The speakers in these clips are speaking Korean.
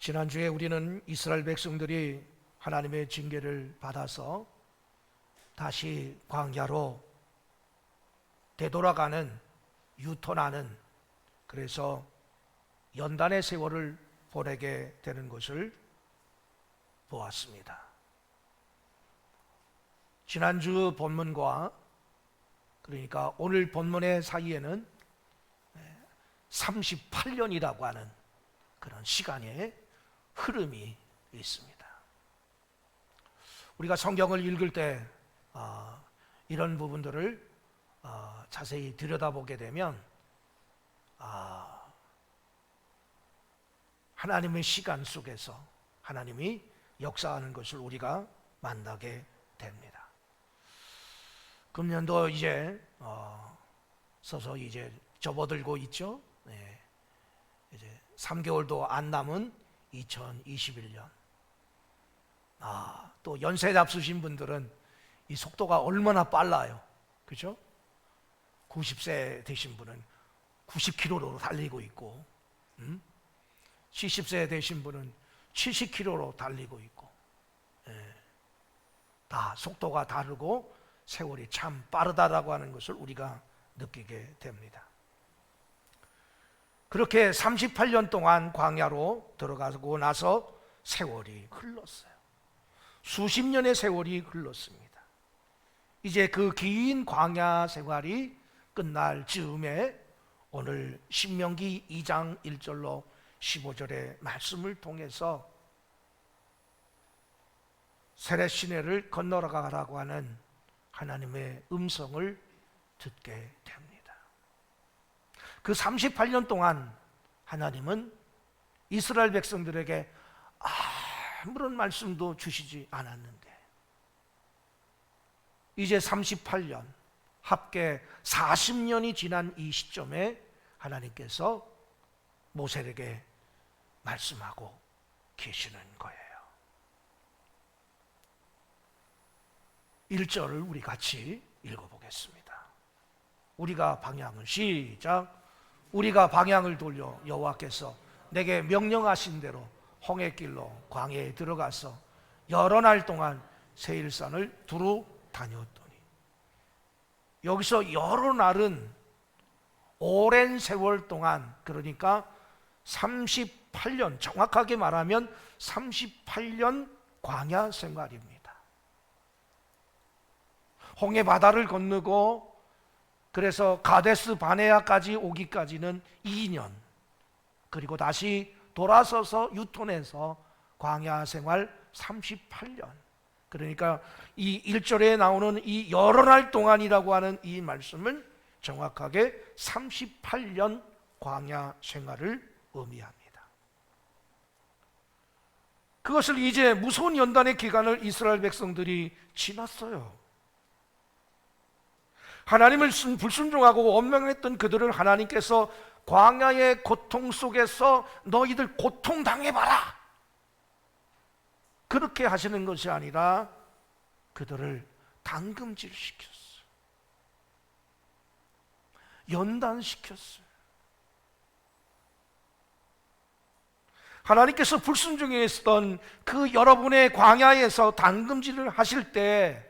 지난주에 우리는 이스라엘 백성들이 하나님의 징계를 받아서 다시 광야로 되돌아가는, 유턴하는, 그래서 연단의 세월을 보내게 되는 것을 보았습니다. 지난주 본문과 그러니까 오늘 본문의 사이에는 38년이라고 하는 그런 시간의 흐름이 있습니다. 우리가 성경을 읽을 때 이런 부분들을 자세히 들여다보게 되면 하나님의 시간 속에서 하나님이 역사하는 것을 우리가 만나게 됩니다. 금년도 이제 서서히 이제 접어들고 있죠. 이제 3개월도 안 남은 2021년. 또 연세 잡수신 분들은 이 속도가 얼마나 빨라요. 그죠? 90세 되신 분은 90km로 달리고 있고, 70세 되신 분은 70km로 달리고 있고, 다 속도가 다르고 세월이 참 빠르다라고 하는 것을 우리가 느끼게 됩니다. 그렇게 38년 동안 광야로 들어가고 나서 세월이 흘렀어요. 수십 년의 세월이 흘렀습니다. 이제 그 긴 광야 생활이 끝날 즈음에 오늘 신명기 2장 1절로 15절의 말씀을 통해서 세렛 시내를 건너가라고 하는 하나님의 음성을 듣게 됩니다. 그 38년 동안 하나님은 이스라엘 백성들에게 아무런 말씀도 주시지 않았는데 이제 38년, 합계 40년이 지난 이 시점에 하나님께서 모세에게 말씀하고 계시는 거예요. 1절을 우리 같이 읽어보겠습니다. 우리가 방향을 시작. 우리가 방향을 돌려 여호와께서 내게 명령하신 대로 홍해길로 광야에 들어가서 여러 날 동안 세일산을 두루 다녔더니, 여기서 여러 날은 오랜 세월 동안, 그러니까 38년, 정확하게 말하면 38년 광야 생활입니다. 홍해 바다를 건너고 그래서 가데스 바네아까지 오기까지는 2년, 그리고 다시 돌아서서 유턴해서 광야 생활 38년. 그러니까 이 1절에 나오는 이 여러 날 동안이라고 하는 이 말씀은 정확하게 38년 광야 생활을 의미합니다. 그것을 이제 무서운 연단의 기간을 이스라엘 백성들이 지났어요. 하나님을 불순종하고 원망했던 그들을 하나님께서 광야의 고통 속에서 너희들 고통당해봐라, 그렇게 하시는 것이 아니라 그들을 당금질시켰어요. 연단시켰어요. 하나님께서 불순종했던 그 여러분의 광야에서 당금질을 하실 때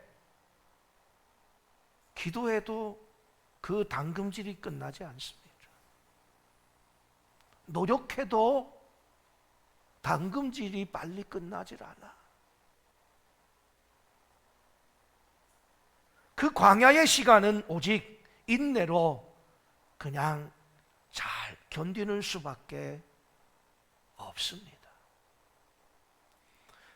기도해도 그 당금질이 끝나지 않습니다. 노력해도 당금질이 빨리 끝나질 않아. 그 광야의 시간은 오직 인내로 그냥 잘 견디는 수밖에 없습니다.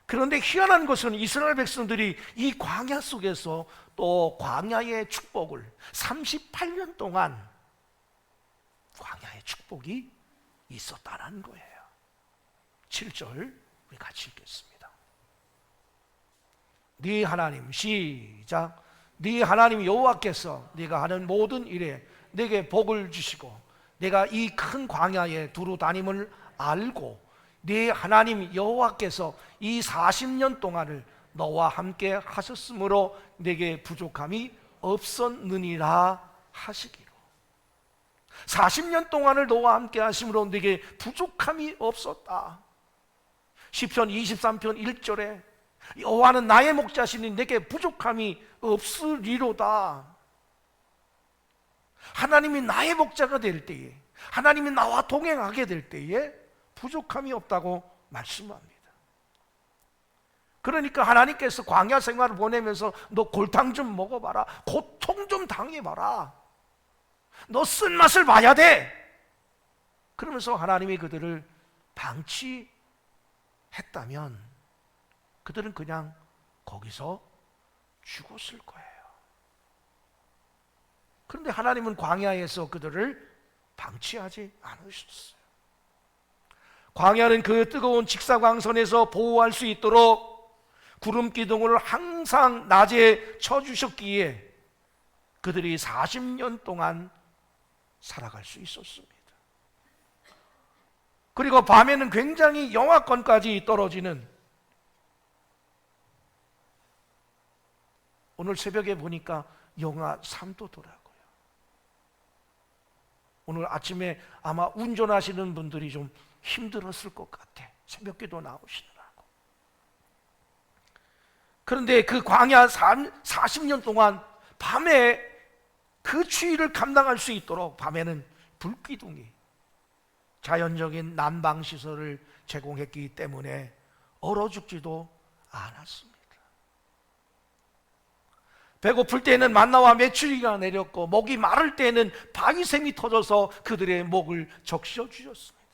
그런데 희한한 것은 이스라엘 백성들이 이 광야 속에서 또 광야의 축복을 38년 동안 광야의 축복이 있었다는 거예요. 7절 우리 같이 읽겠습니다. 네 하나님, 시작. 네 하나님 여호와께서 네가 하는 모든 일에 네게 복을 주시고 내가 이 큰 광야에 두루 다님을 알고 네 하나님 여호와께서 이 40년 동안을 너와 함께 하셨으므로 내게 부족함이 없었느니라 하시기로. 40년 동안을 너와 함께 하심으로 내게 부족함이 없었다. 시편 23편 1절에 여호와는 나의 목자시니 내게 부족함이 없으리로다. 하나님이 나의 목자가 될 때에, 하나님이 나와 동행하게 될 때에 부족함이 없다고 말씀합니다. 그러니까 하나님께서 광야 생활을 보내면서 너 골탕 좀 먹어봐라, 고통 좀 당해봐라, 너 쓴맛을 봐야 돼. 그러면서 하나님이 그들을 방치했다면 그들은 그냥 거기서 죽었을 거예요. 그런데 하나님은 광야에서 그들을 방치하지 않으셨어요. 광야는 그 뜨거운 직사광선에서 보호할 수 있도록 구름 기둥을 항상 낮에 쳐주셨기에 그들이 40년 동안 살아갈 수 있었습니다. 그리고 밤에는 굉장히 영하권까지 떨어지는, 오늘 새벽에 보니까 영하 3도더라고요. 오늘 아침에 아마 운전하시는 분들이 좀 힘들었을 것 같아. 새벽기도 나오시느라고. 그런데 그 광야 40년 동안 밤에 그 추위를 감당할 수 있도록 밤에는 불기둥이 자연적인 난방시설을 제공했기 때문에 얼어 죽지도 않았습니다. 배고플 때는 만나와 메추리가 내렸고 목이 마를 때는 바위샘이 터져서 그들의 목을 적셔 주셨습니다.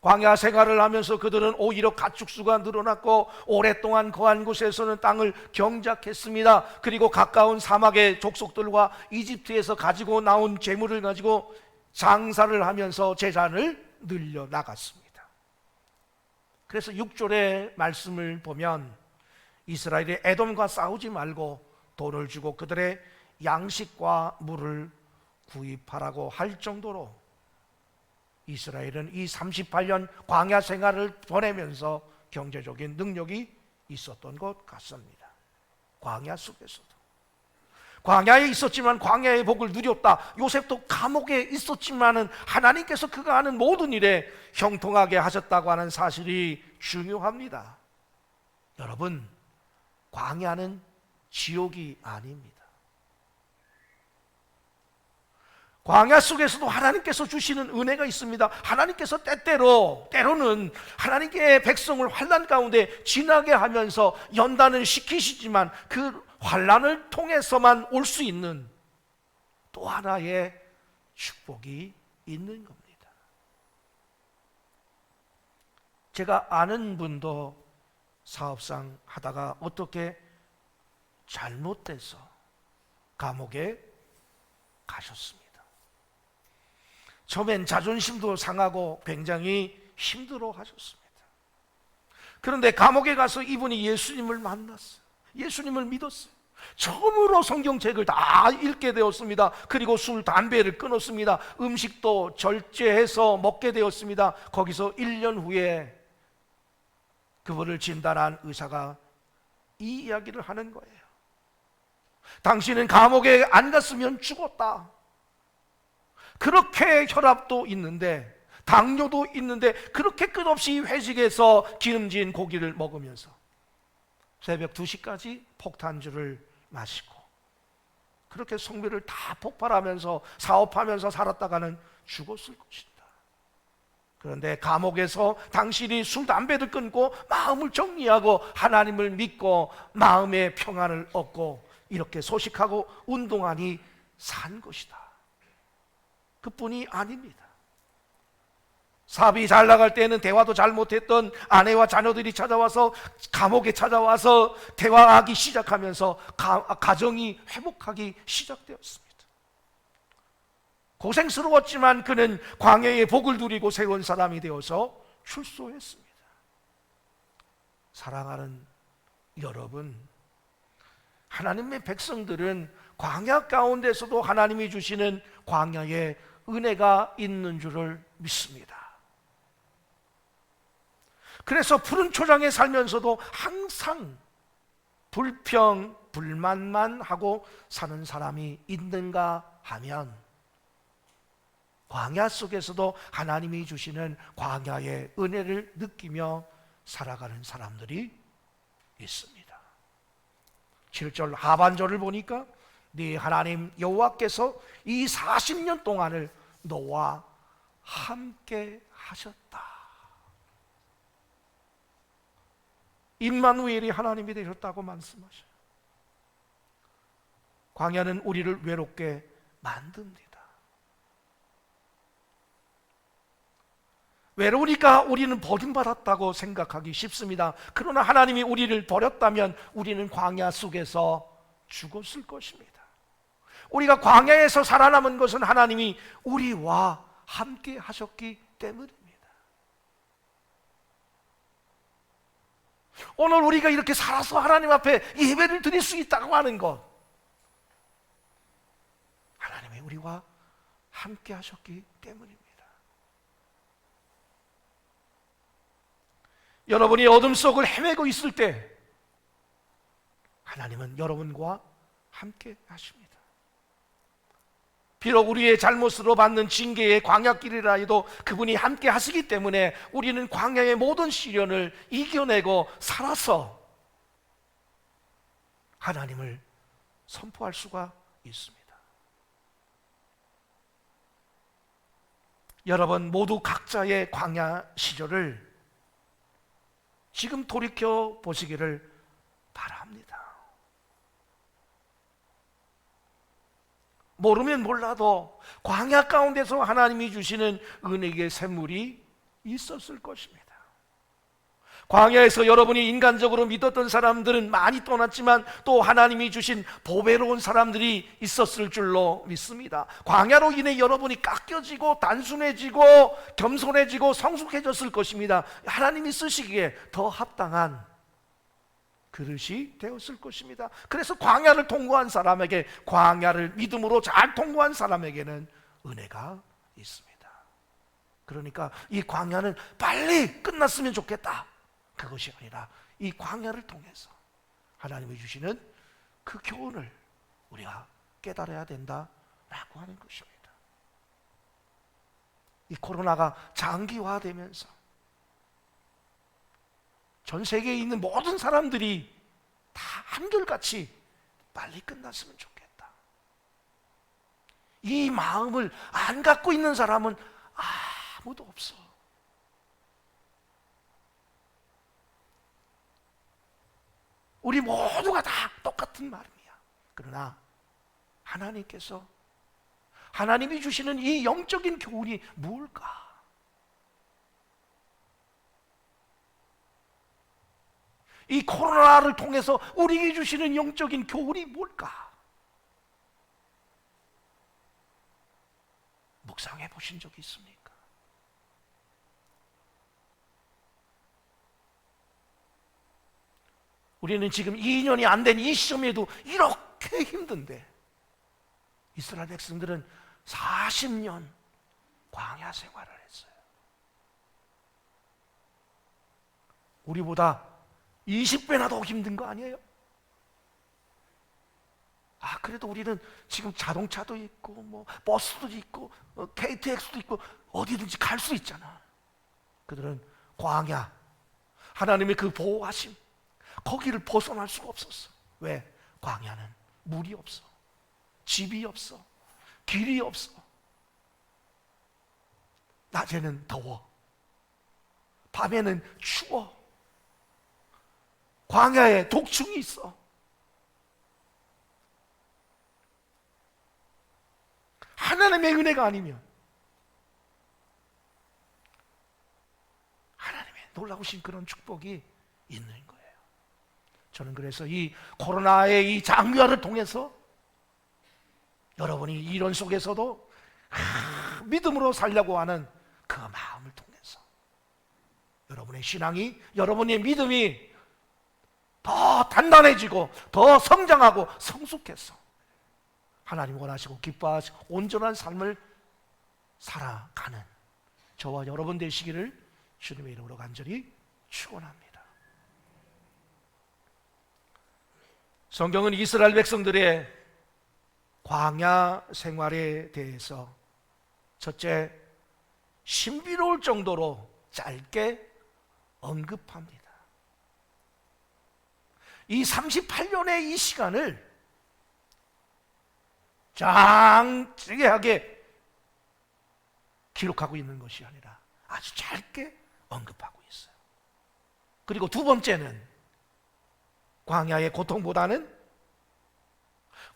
광야 생활을 하면서 그들은 오히려 가축수가 늘어났고 오랫동안 거한 곳에서는 땅을 경작했습니다. 그리고 가까운 사막의 족속들과 이집트에서 가지고 나온 재물을 가지고 장사를 하면서 재산을 늘려 나갔습니다. 그래서 6절의 말씀을 보면 이스라엘이 에돔과 싸우지 말고 돈을 주고 그들의 양식과 물을 구입하라고 할 정도로 이스라엘은 이 38년 광야 생활을 보내면서 경제적인 능력이 있었던 것 같습니다. 광야 속에서도. 광야에 있었지만 광야의 복을 누렸다. 요셉도 감옥에 있었지만은 하나님께서 그가 하는 모든 일에 형통하게 하셨다고 하는 사실이 중요합니다. 여러분, 광야는 지옥이 아닙니다. 광야 속에서도 하나님께서 주시는 은혜가 있습니다. 하나님께서 때로는 하나님께 백성을 환난 가운데 지나게 하면서 연단을 시키시지만 그 환난을 통해서만 올 수 있는 또 하나의 축복이 있는 겁니다. 제가 아는 분도 사업상 하다가 어떻게 잘못돼서 감옥에 가셨습니다. 처음엔 자존심도 상하고 굉장히 힘들어 하셨습니다. 그런데 감옥에 가서 이분이 예수님을 만났어요. 예수님을 믿었어요. 처음으로 성경책을 다 읽게 되었습니다. 그리고 술, 담배를 끊었습니다. 음식도 절제해서 먹게 되었습니다. 거기서 1년 후에 그분을 진단한 의사가 이 이야기를 하는 거예요. 당신은 감옥에 안 갔으면 죽었다. 그렇게 혈압도 있는데 당뇨도 있는데 그렇게 끝없이 회식해서 기름진 고기를 먹으면서 새벽 2시까지 폭탄주를 마시고 그렇게 성비를 다 폭발하면서 사업하면서 살았다가는 죽었을 것이다. 그런데 감옥에서 당신이 술, 담배를 끊고 마음을 정리하고 하나님을 믿고 마음의 평안을 얻고 이렇게 소식하고 운동하니 산 것이다. 그뿐이 아닙니다. 사업이 잘 나갈 때는 대화도 잘 못했던 아내와 자녀들이 찾아와서 감옥에 찾아와서 대화하기 시작하면서 가정이 회복하기 시작되었습니다. 고생스러웠지만 그는 광야의 복을 누리고 세운 사람이 되어서 출소했습니다. 사랑하는 여러분, 하나님의 백성들은 광야 가운데서도 하나님이 주시는 광야의 은혜가 있는 줄을 믿습니다. 그래서 푸른 초장에 살면서도 항상 불평, 불만만 하고 사는 사람이 있는가 하면 광야 속에서도 하나님이 주시는 광야의 은혜를 느끼며 살아가는 사람들이 있습니다. 7절 하반절을 보니까 네 하나님 여호와께서 이 40년 동안을 너와 함께 하셨다. 임마누엘이 하나님이 되셨다고 말씀하셔요. 광야는 우리를 외롭게 만듭니다. 외로우니까 우리는 버림받았다고 생각하기 쉽습니다. 그러나 하나님이 우리를 버렸다면 우리는 광야 속에서 죽었을 것입니다. 우리가 광야에서 살아남은 것은 하나님이 우리와 함께 하셨기 때문입니다. 오늘 우리가 이렇게 살아서 하나님 앞에 예배를 드릴 수 있다고 하는 것, 하나님이 우리와 함께 하셨기 때문입니다. 여러분이 어둠 속을 헤매고 있을 때 하나님은 여러분과 함께 하십니다. 비록 우리의 잘못으로 받는 징계의 광야길이라 해도 그분이 함께 하시기 때문에 우리는 광야의 모든 시련을 이겨내고 살아서 하나님을 선포할 수가 있습니다. 여러분 모두 각자의 광야 시절을 지금 돌이켜 보시기를 바랍니다. 모르면 몰라도 광야 가운데서 하나님이 주시는 은혜의 샘물이 있었을 것입니다. 광야에서 여러분이 인간적으로 믿었던 사람들은 많이 떠났지만 또 하나님이 주신 보배로운 사람들이 있었을 줄로 믿습니다. 광야로 인해 여러분이 깎여지고 단순해지고 겸손해지고 성숙해졌을 것입니다. 하나님이 쓰시기에 더 합당한 그릇이 되었을 것입니다. 그래서 광야를 통과한 사람에게, 광야를 믿음으로 잘 통과한 사람에게는 은혜가 있습니다. 그러니까 이 광야는 빨리 끝났으면 좋겠다, 그것이 아니라 이 광야를 통해서 하나님이 주시는 그 교훈을 우리가 깨달아야 된다라고 하는 것입니다. 이 코로나가 장기화되면서 전 세계에 있는 모든 사람들이 다 한결같이 빨리 끝났으면 좋겠다, 이 마음을 안 갖고 있는 사람은 아무도 없어. 우리 모두가 다 똑같은 마음이야. 그러나 하나님께서, 하나님이 주시는 이 영적인 교훈이 뭘까? 이 코로나를 통해서 우리에게 주시는 영적인 교훈이 뭘까? 묵상해 보신 적이 있습니까? 우리는 지금 2년이 안 된 이 시점에도 이렇게 힘든데 이스라엘 백성들은 40년 광야 생활을 했어요. 우리보다 20배나 더 힘든 거 아니에요? 그래도 우리는 지금 자동차도 있고 뭐 버스도 있고 KTX도 있고 어디든지 갈 수 있잖아. 그들은 광야, 하나님의 그 보호하심, 거기를 벗어날 수가 없었어. 왜? 광야는 물이 없어, 집이 없어, 길이 없어. 낮에는 더워, 밤에는 추워. 광야에 독충이 있어. 하나님의 은혜가 아니면, 하나님의 놀라우신 그런 축복이 있는 거예요. 저는 그래서 이 코로나의 이 장기화를 통해서 여러분이 이런 속에서도 믿음으로 살려고 하는 그 마음을 통해서 여러분의 신앙이, 여러분의 믿음이 더 단단해지고 더 성장하고 성숙해서 하나님 원하시고 기뻐하시고 온전한 삶을 살아가는 저와 여러분 되시기를 주님의 이름으로 간절히 축원합니다. 성경은 이스라엘 백성들의 광야 생활에 대해서 첫째, 신비로울 정도로 짧게 언급합니다. 이 38년의 이 시간을 장대하게 기록하고 있는 것이 아니라 아주 짧게 언급하고 있어요. 그리고 두 번째는 광야의 고통보다는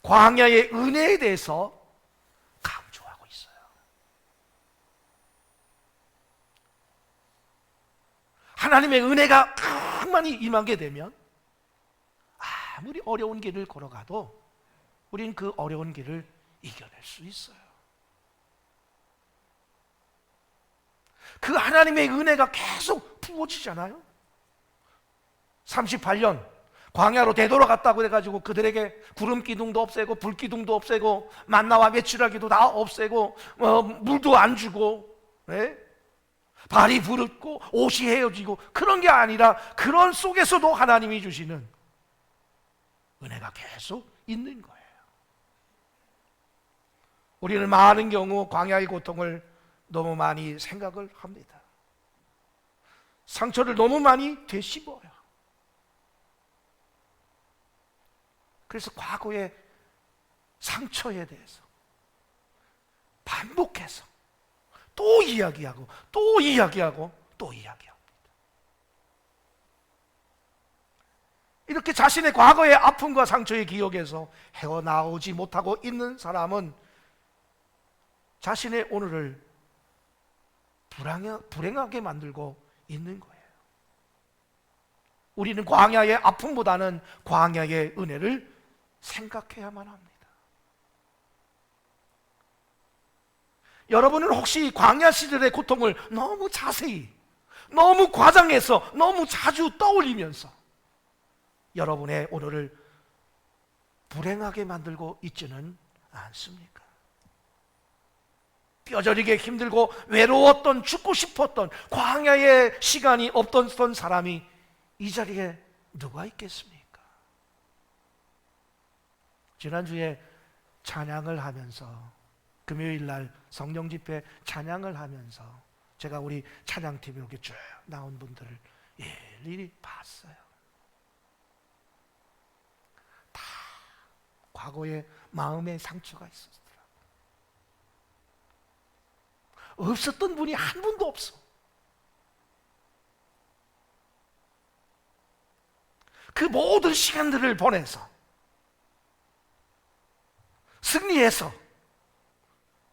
광야의 은혜에 대해서 강조하고 있어요. 하나님의 은혜가 많이 임하게 되면 아무리 어려운 길을 걸어가도 우린 그 어려운 길을 이겨낼 수 있어요. 그 하나님의 은혜가 계속 부어지잖아요. 38년 광야로 되돌아갔다고 해가지고 그들에게 구름 기둥도 없애고 불 기둥도 없애고 만나와 메추라기도 다 없애고 물도 안 주고, 네? 발이 부르고 옷이 헤어지고 그런 게 아니라 그런 속에서도 하나님이 주시는 은혜가 계속 있는 거예요. 우리는 많은 경우 광야의 고통을 너무 많이 생각을 합니다. 상처를 너무 많이 되씹어요. 그래서 과거의 상처에 대해서 반복해서 또 이야기하고 또 이야기하고 또 이야기합니다. 이렇게 자신의 과거의 아픔과 상처의 기억에서 헤어나오지 못하고 있는 사람은 자신의 오늘을 불행하게 만들고 있는 거예요. 우리는 광야의 아픔보다는 광야의 은혜를 생각해야만 합니다. 여러분은 혹시 광야 시절의 고통을 너무 자세히, 너무 과장해서, 너무 자주 떠올리면서 여러분의 오늘을 불행하게 만들고 있지는 않습니까? 뼈저리게 힘들고 외로웠던, 죽고 싶었던 광야의 시간이 없던 사람이 이 자리에 누가 있겠습니까? 지난주에 찬양을 하면서, 금요일 날 성령 집회 찬양을 하면서 제가 우리 찬양팀에 이렇게 쭉 나온 분들을 일일이 봤어요. 다 과거에 마음의 상처가 있었더라고요. 없었던 분이 한 분도 없어. 그 모든 시간들을 보내서 승리해서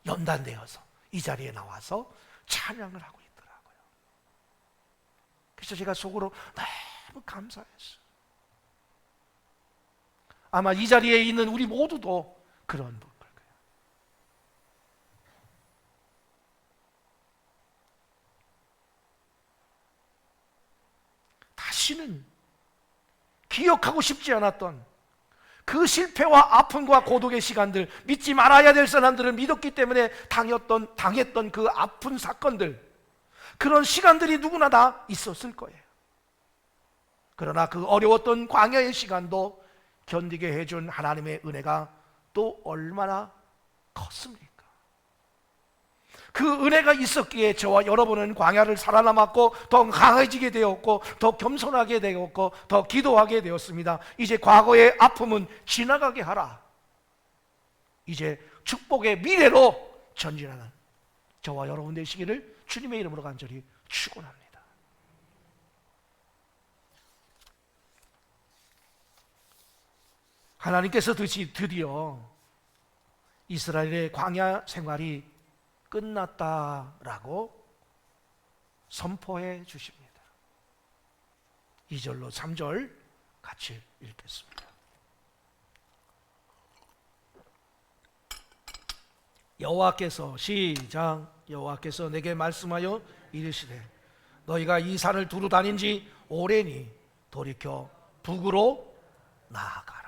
연단되어서 이 자리에 나와서 찬양을 하고 있더라고요. 그래서 제가 속으로 너무 감사했어요. 아마 이 자리에 있는 우리 모두도 그런 분일 거예요. 다시는 기억하고 싶지 않았던 그 실패와 아픔과 고독의 시간들, 믿지 말아야 될 사람들을 믿었기 때문에 당했던 그 아픈 사건들, 그런 시간들이 누구나 다 있었을 거예요. 그러나 그 어려웠던 광야의 시간도 견디게 해준 하나님의 은혜가 또 얼마나 컸습니까? 그 은혜가 있었기에 저와 여러분은 광야를 살아남았고 더 강해지게 되었고 더 겸손하게 되었고 더 기도하게 되었습니다. 이제 과거의 아픔은 지나가게 하라. 이제 축복의 미래로 전진하는 저와 여러분 되시기를 주님의 이름으로 간절히 축원합니다. 하나님께서 드디어 이스라엘의 광야 생활이 끝났다라고 선포해 주십니다. 2절로 3절 같이 읽겠습니다. 여호와께서 시작. 여호와께서 내게 말씀하여 이르시되 너희가 이 산을 두루 다닌 지 오래니 돌이켜 북으로 나아가라.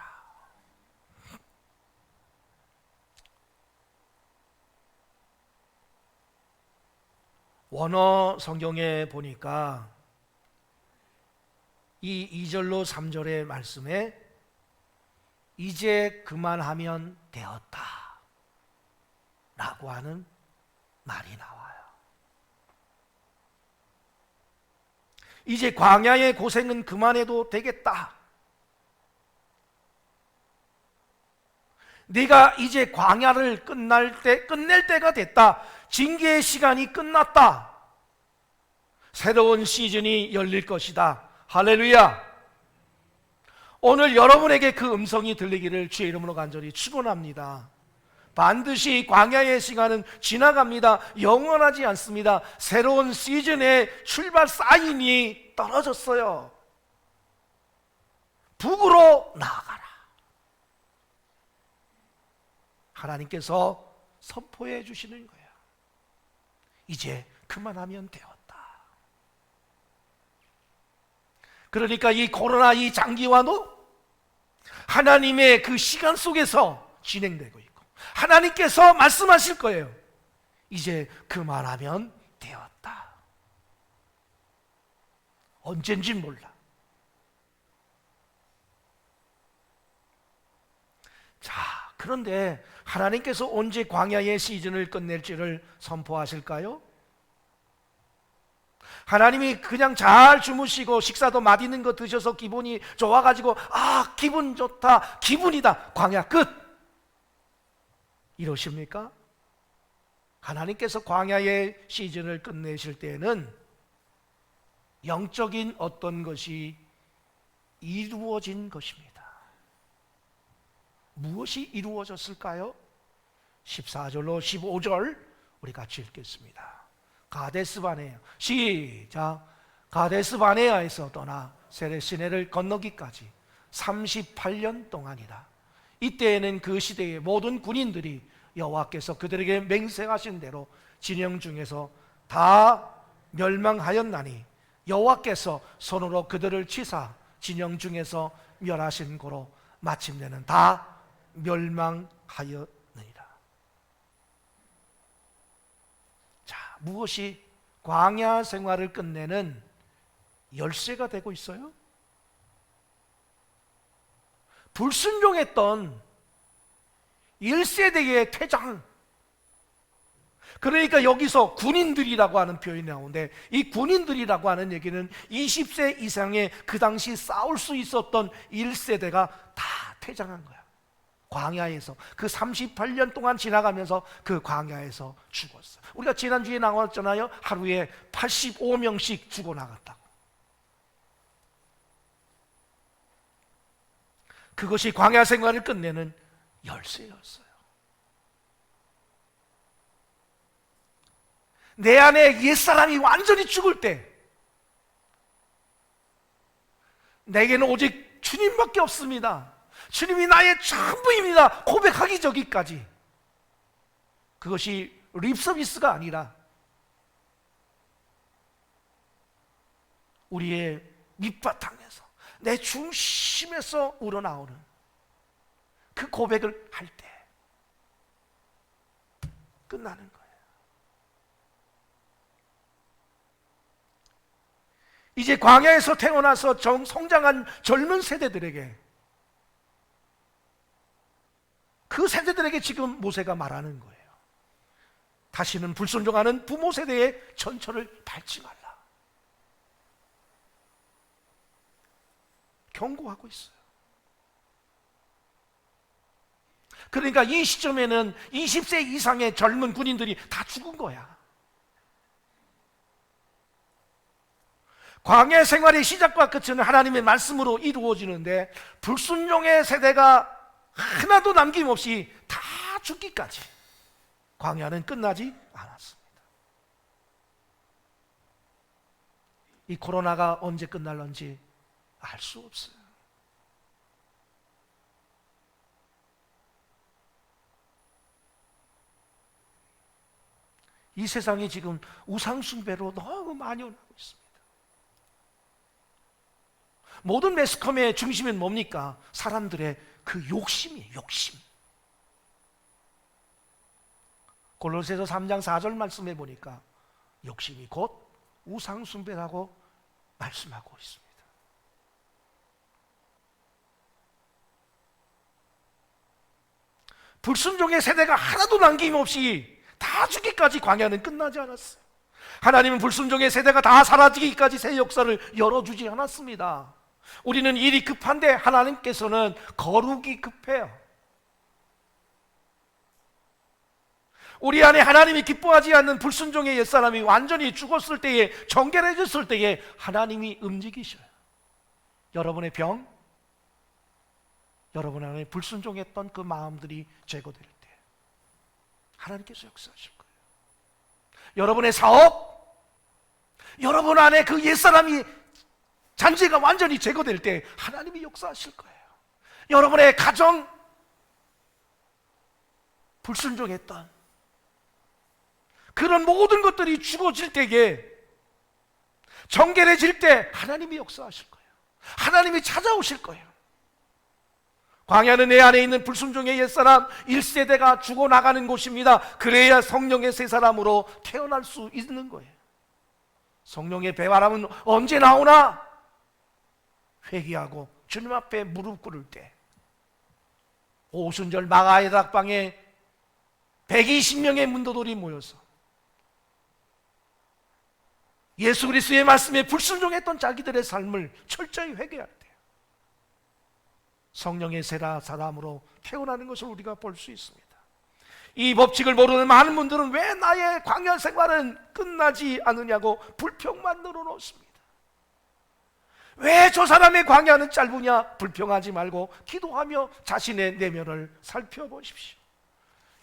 원어 성경에 보니까 이 2절로 3절의 말씀에 이제 그만하면 되었다 라고 하는 말이 나와요. 이제 광야의 고생은 그만해도 되겠다. 네가 이제 광야를 끝낼 때가 됐다. 징계의 시간이 끝났다. 새로운 시즌이 열릴 것이다. 할렐루야. 오늘 여러분에게 그 음성이 들리기를 주의 이름으로 간절히 축원합니다. 반드시 광야의 시간은 지나갑니다. 영원하지 않습니다. 새로운 시즌의 출발 사인이 떨어졌어요. 북으로 나아가라. 하나님께서 선포해 주시는 거예요. 이제 그만하면 되었다. 그러니까 이 코로나 이 장기화도 하나님의 그 시간 속에서 진행되고 있고, 하나님께서 말씀하실 거예요. 이제 그만하면 되었다. 언젠진 몰라. 자, 그런데 하나님께서 언제 광야의 시즌을 끝낼지를 선포하실까요? 하나님이 그냥 잘 주무시고 식사도 맛있는 거 드셔서 기분이 좋아가지고 기분 좋다, 기분이다, 광야 끝 이러십니까? 하나님께서 광야의 시즌을 끝내실 때에는 영적인 어떤 것이 이루어진 것입니다. 무엇이 이루어졌을까요? 14절로 15절 우리 같이 읽겠습니다. 가데스바네아, 시작. 가데스바네아에서 떠나 세레시네를 건너기까지 38년 동안이다. 이때에는 그 시대의 모든 군인들이 여호와께서 그들에게 맹세하신 대로 진영 중에서 다 멸망하였나니 여호와께서 손으로 그들을 치사 진영 중에서 멸하신 고로 마침내는 다 멸망하였느니라. 자, 무엇이 광야 생활을 끝내는 열쇠가 되고 있어요? 불순종했던 1세대의 퇴장. 그러니까 여기서 군인들이라고 하는 표현이 나오는데, 이 군인들이라고 하는 얘기는 20세 이상의 그 당시 싸울 수 있었던 1세대가 다 퇴장한 거야. 광야에서 그 38년 동안 지나가면서 그 광야에서 죽었어. 우리가 지난주에 나왔잖아요. 하루에 85명씩 죽어나갔다고. 그것이 광야 생활을 끝내는 열쇠였어요. 내 안에 옛사람이 완전히 죽을 때 내게는 오직 주님밖에 없습니다. 주님이 나의 전부입니다. 고백하기 저기까지. 그것이 립서비스가 아니라 우리의 밑바탕에서 내 중심에서 우러나오는 그 고백을 할 때 끝나는 거예요. 이제 광야에서 태어나서 성장한 젊은 세대들에게, 그 세대들에게 지금 모세가 말하는 거예요. 다시는 불순종하는 부모 세대의 전철을 밟지 말라. 경고하고 있어요. 그러니까 이 시점에는 20세 이상의 젊은 군인들이 다 죽은 거야. 광야 생활의 시작과 끝은 하나님의 말씀으로 이루어지는데, 불순종의 세대가 하나도 남김없이 다 죽기까지 광야는 끝나지 않았습니다. 이 코로나가 언제 끝날런지 알 수 없어요. 이 세상이 지금 우상숭배로 너무 많이 올라가고 있습니다. 모든 매스컴의 중심은 뭡니까? 사람들의 그 욕심이에요. 욕심. 골로새서 3장 4절 말씀해 보니까 욕심이 곧 우상숭배라고 말씀하고 있습니다. 불순종의 세대가 하나도 남김없이 다 죽기까지 광야는 끝나지 않았어요. 하나님은 불순종의 세대가 다 사라지기까지 새 역사를 열어주지 않았습니다. 우리는 일이 급한데 하나님께서는 거룩이 급해요. 우리 안에 하나님이 기뻐하지 않는 불순종의 옛사람이 완전히 죽었을 때에, 정결해졌을 때에 하나님이 움직이셔요. 여러분의 병, 여러분 안에 불순종했던 그 마음들이 제거될 때 하나님께서 역사하실 거예요. 여러분의 사업, 여러분 안에 그 옛사람이, 잔재가 완전히 제거될 때 하나님이 역사하실 거예요. 여러분의 가정, 불순종했던 그런 모든 것들이 죽어질 때에, 정결해질 때 하나님이 역사하실 거예요. 하나님이 찾아오실 거예요. 광야는 내 안에 있는 불순종의 옛사람 1세대가 죽어나가는 곳입니다. 그래야 성령의 새 사람으로 태어날 수 있는 거예요. 성령의 배바람은 언제 나오나? 회개하고 주님 앞에 무릎 꿇을 때. 오순절 마가의 다락방에 120명의 문도들이 모여서 예수 그리스도의 말씀에 불순종했던 자기들의 삶을 철저히 회개할 때 성령의 새 사람으로 태어나는 것을 우리가 볼 수 있습니다. 이 법칙을 모르는 많은 분들은 왜 나의 광야 생활은 끝나지 않느냐고 불평만 늘어놓습니다. 왜 저 사람의 광야는 짧으냐? 불평하지 말고 기도하며 자신의 내면을 살펴보십시오.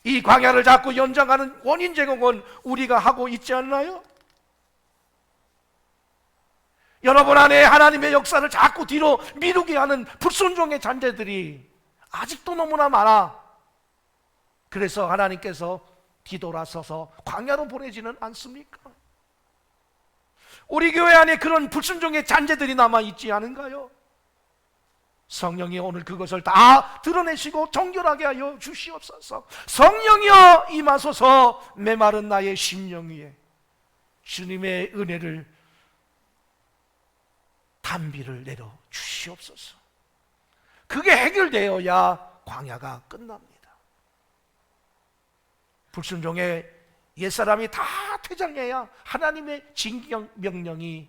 이 광야를 자꾸 연장하는 원인 제공은 우리가 하고 있지 않나요? 여러분 안에 하나님의 역사를 자꾸 뒤로 미루게 하는 불순종의 잔재들이 아직도 너무나 많아. 그래서 하나님께서 뒤돌아서서 광야로 보내지는 않습니까? 우리 교회 안에 그런 불순종의 잔재들이 남아있지 않은가요? 성령이 오늘 그것을 다 드러내시고 정결하게 하여 주시옵소서. 성령이여 임하소서. 메마른 나의 심령 위에 주님의 은혜를, 단비를 내려 주시옵소서. 그게 해결되어야 광야가 끝납니다. 불순종의 옛사람이 다 퇴장해야 하나님의 징경 명령이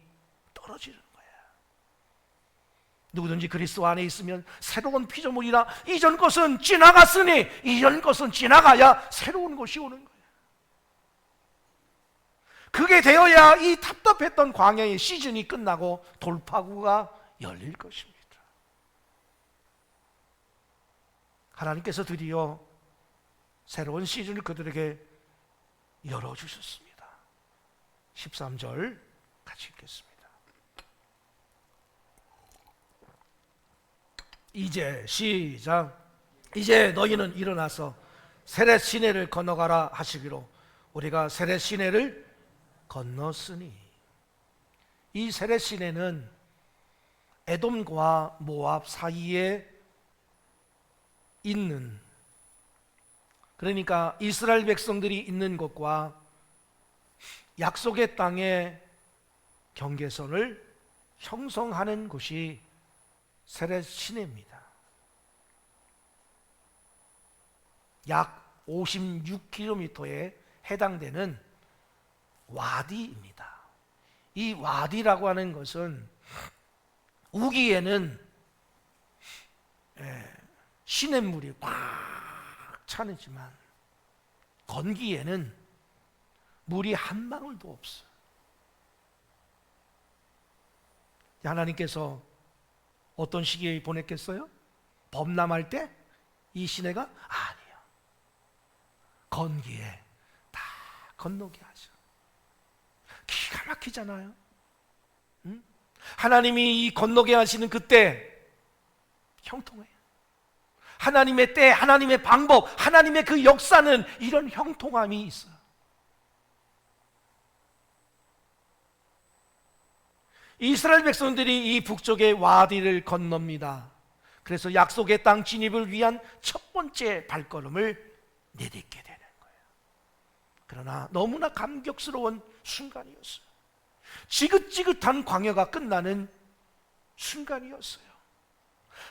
떨어지는 거예요. 누구든지 그리스도 안에 있으면 새로운 피조물이라, 이전 것은 지나갔으니 이전 것은 지나가야 새로운 것이 오는 거예요. 그게 되어야 이 답답했던 광야의 시즌이 끝나고 돌파구가 열릴 것입니다. 하나님께서 드디어 새로운 시즌을 그들에게 열어주셨습니다. 13절 같이 읽겠습니다. 이제 시작. 이제 너희는 일어나서 세렛 시내를 건너가라 하시기로 우리가 세렛 시내를 건넜으니. 이 세렛 시내는 에돔과 모압 사이에 있는, 그러니까 이스라엘 백성들이 있는 곳과 약속의 땅의 경계선을 형성하는 곳이 세렛 시내입니다. 약 56km에 해당되는 와디입니다. 이 와디라고 하는 것은 우기에는 시냇물이 꽉 차지만 건기에는 물이 한 방울도 없어요. 하나님께서 어떤 시기에 보냈겠어요? 범람할 때 이 시내가 아니에요. 건기에 다 건너게 하죠. 기가 막히잖아요. 응? 하나님이 이 건너게 하시는 그때 형통해요. 하나님의 때, 하나님의 방법, 하나님의 그 역사는 이런 형통함이 있어요. 이스라엘 백성들이 이 북쪽의 와디를 건넙니다. 그래서 약속의 땅 진입을 위한 첫 번째 발걸음을 내딛게 되는 거예요. 그러나 너무나 감격스러운 순간이었어요. 지긋지긋한 광야가 끝나는 순간이었어요.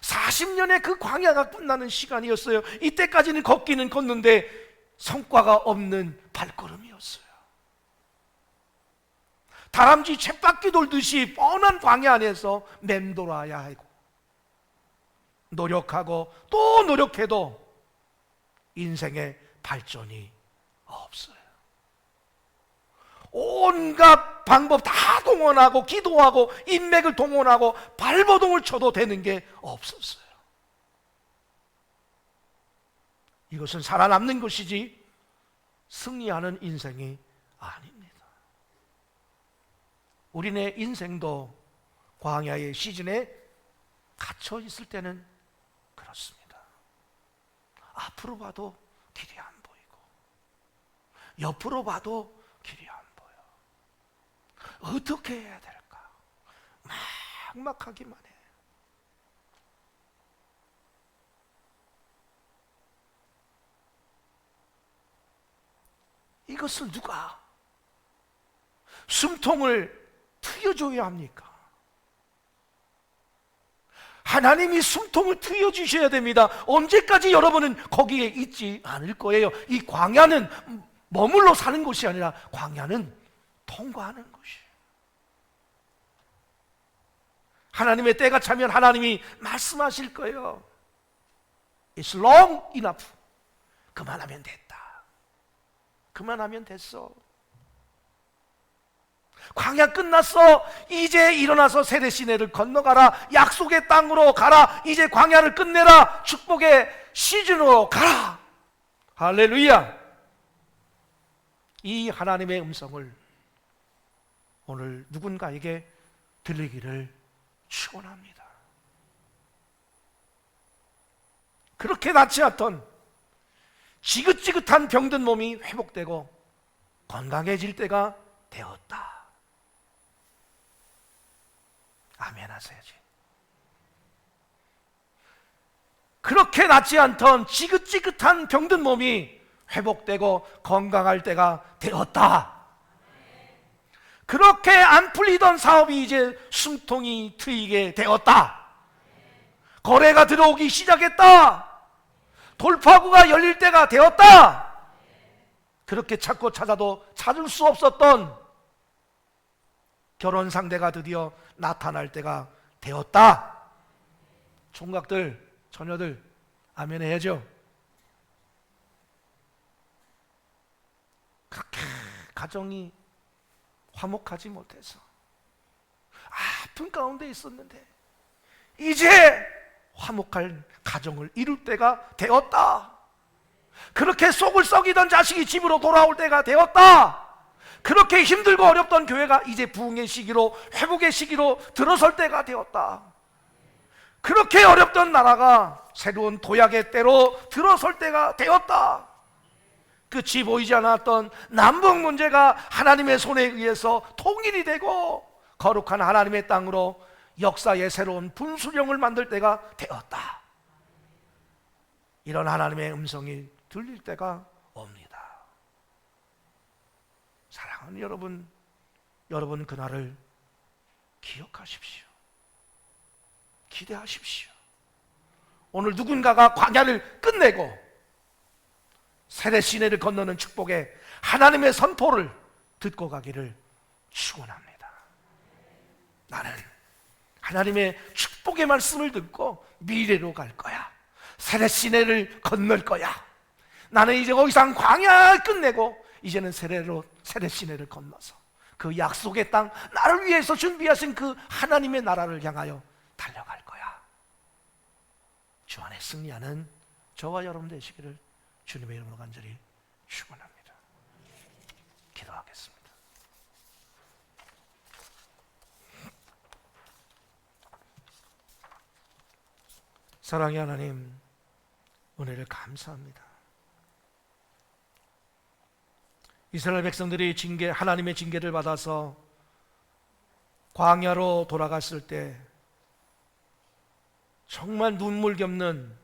40년의 그 광야가 끝나는 시간이었어요. 이때까지는 걷기는 걷는데 성과가 없는 발걸음이었어요. 다람쥐 쳇바퀴 돌듯이 뻔한 광야 안에서 맴돌아야 하고, 노력하고 또 노력해도 인생의 발전이 없어요. 온갖 방법 다 동원하고 기도하고 인맥을 동원하고 발버둥을 쳐도 되는 게 없었어요. 이것은 살아남는 것이지 승리하는 인생이 아닙니다. 우리네 인생도 광야의 시즌에 갇혀 있을 때는 그렇습니다. 앞으로 봐도 길이 안 보이고 옆으로 봐도 길이 안 보여. 어떻게 해야 될까? 막막하기만 해. 이것을 누가 숨통을 트여줘야 합니까? 하나님이 숨통을 트여주셔야 됩니다. 언제까지 여러분은 거기에 있지 않을 거예요. 이 광야는 머물러 사는 곳이 아니라 광야는 통과하는 곳이에요. 하나님의 때가 차면 하나님이 말씀하실 거예요. It's long enough. 그만하면 됐다. 그만하면 됐어. 광야 끝났어. 이제 일어나서 세례 시내를 건너가라. 약속의 땅으로 가라. 이제 광야를 끝내라. 축복의 시즌으로 가라. 할렐루야. 이 하나님의 음성을 오늘 누군가에게 들리기를 축원합니다. 그렇게 낫지 않던 지긋지긋한 병든 몸이 회복되고 건강해질 때가 되었다. 아멘 하셔야지. 그렇게 낫지 않던 지긋지긋한 병든 몸이 회복되고 건강할 때가 되었다. 그렇게 안 풀리던 사업이 이제 숨통이 트이게 되었다. 거래가 들어오기 시작했다. 돌파구가 열릴 때가 되었다. 그렇게 찾고 찾아도 찾을 수 없었던 결혼 상대가 드디어 나타날 때가 되었다. 총각들, 처녀들, 아멘 해야죠. 그렇게 가정이 화목하지 못해서 아픈 가운데 있었는데 이제 화목할 가정을 이룰 때가 되었다. 그렇게 속을 썩이던 자식이 집으로 돌아올 때가 되었다. 그렇게 힘들고 어렵던 교회가 이제 부흥의 시기로, 회복의 시기로 들어설 때가 되었다. 그렇게 어렵던 나라가 새로운 도약의 때로 들어설 때가 되었다. 끝이 보이지 않았던 남북 문제가 하나님의 손에 의해서 통일이 되고 거룩한 하나님의 땅으로 역사의 새로운 분수령을 만들 때가 되었다. 이런 하나님의 음성이 들릴 때가 옵니다. 사랑하는 여러분, 여러분 그날을 기억하십시오. 기대하십시오. 오늘 누군가가 광야를 끝내고 세례 시내를 건너는 축복의 하나님의 선포를 듣고 가기를 축원합니다. 나는 하나님의 축복의 말씀을 듣고 미래로 갈 거야. 세례 시내를 건널 거야. 나는 이제 더 이상 광야 끝내고 이제는 세례 시내를 건너서 그 약속의 땅, 나를 위해서 준비하신 그 하나님의 나라를 향하여 달려갈 거야. 주 안에 승리하는 저와 여러분 되시기를 주님의 이름으로 간절히 축원합니다. 기도하겠습니다. 사랑의 하나님, 은혜를 감사합니다. 이스라엘 백성들이 하나님의 징계를 받아서 광야로 돌아갔을 때 정말 눈물겹는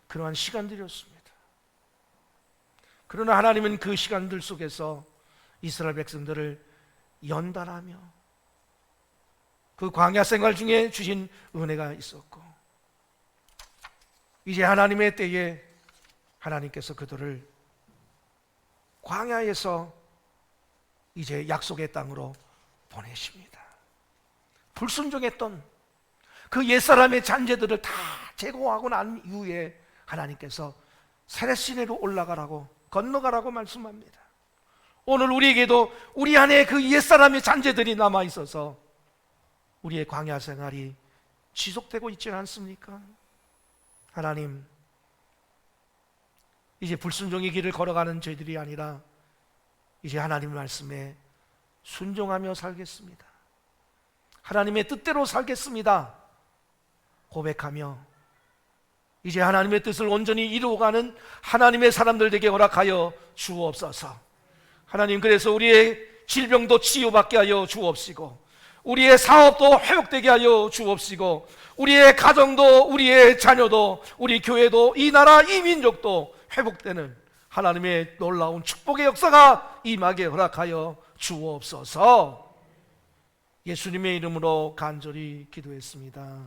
그러한 시간들이었습니다. 그러나 하나님은 그 시간들 속에서 이스라엘 백성들을 연단하며 그 광야 생활 중에 주신 은혜가 있었고, 이제 하나님의 때에 하나님께서 그들을 광야에서 이제 약속의 땅으로 보내십니다. 불순종했던 그 옛사람의 잔재들을 다 제거하고 난 이후에 하나님께서 세례시내로 올라가라고, 건너가라고 말씀합니다. 오늘 우리에게도 우리 안에 그 옛사람의 잔재들이 남아있어서 우리의 광야 생활이 지속되고 있지는 않습니까? 하나님, 이제 불순종의 길을 걸어가는 저희들이 아니라 이제 하나님의 말씀에 순종하며 살겠습니다. 하나님의 뜻대로 살겠습니다 고백하며 이제 하나님의 뜻을 온전히 이루어가는 하나님의 사람들 되게 허락하여 주옵소서. 하나님, 그래서 우리의 질병도 치유받게 하여 주옵시고, 우리의 사업도 회복되게 하여 주옵시고, 우리의 가정도, 우리의 자녀도, 우리 교회도, 이 나라, 이 민족도 회복되는 하나님의 놀라운 축복의 역사가 임하게 허락하여 주옵소서. 예수님의 이름으로 간절히 기도했습니다.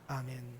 아멘.